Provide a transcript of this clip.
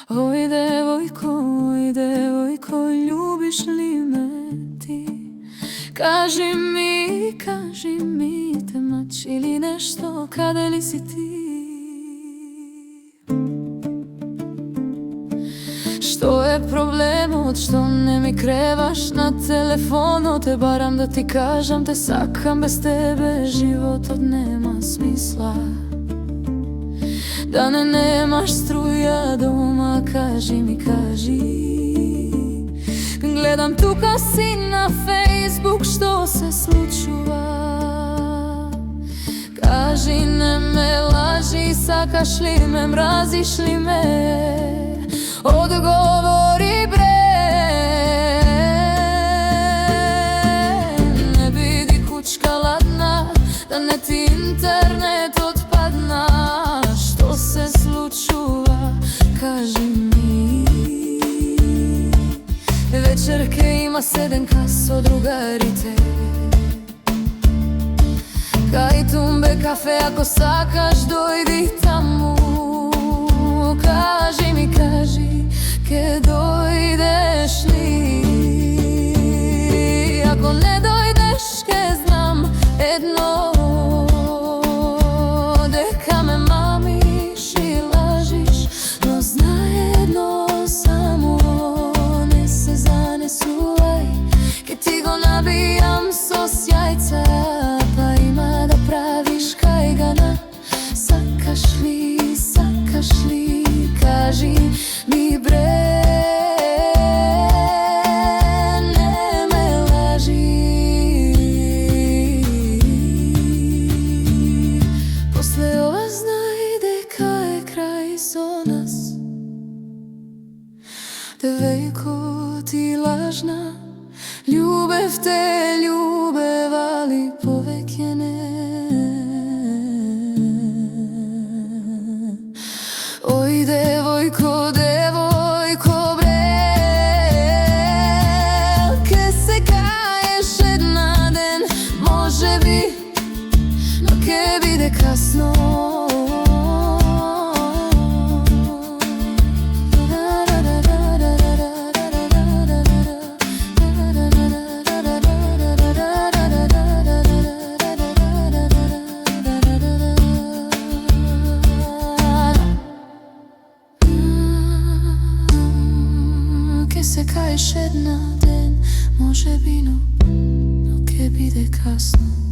Oj devojko, ljubiš li me ti? Kaži mi, te mać ili nešto, kada li si ti? Što je problemot, što ne mi krevaš na telefonu? Te baram da ti kažem, te sakam, bez tebe život od nema smisla. Da nemaš struja doma, kaži mi, kaži. Gledam tu ka si na Facebook, što se slučuva? Kaži, ne me laži, sakaš li me, mraziš li me? Odgovori bre. Ne bidi kućka ladna, da ne ti internet otpadna. Što se slučuva, kaži mi. Večerke ima 7 kaso, drugarite. Kaj tumbe kafe, ako sakaš dojdi tamo. Kaži mi, kaži, ke dojdeš li? Ako ne dojdeš, ke znam jedno, deka me mamiš i lažiš. No zna jedno samo, ne se zanesuvaj, ke ti go nabijam so sjajca. Pa ima da praviš kajgana, sakaš li, kaži mi bre. Ne me laži. Posle ova znaj deka je kraj so nas. Devojko ti lažna, ljubev te ljubev, ali povek je ne. Oj devojko bre, ke se kaješ jedna den, može bi, no ke bide kasno. Se kaješ jedna den, može bi, no ke bide kasno.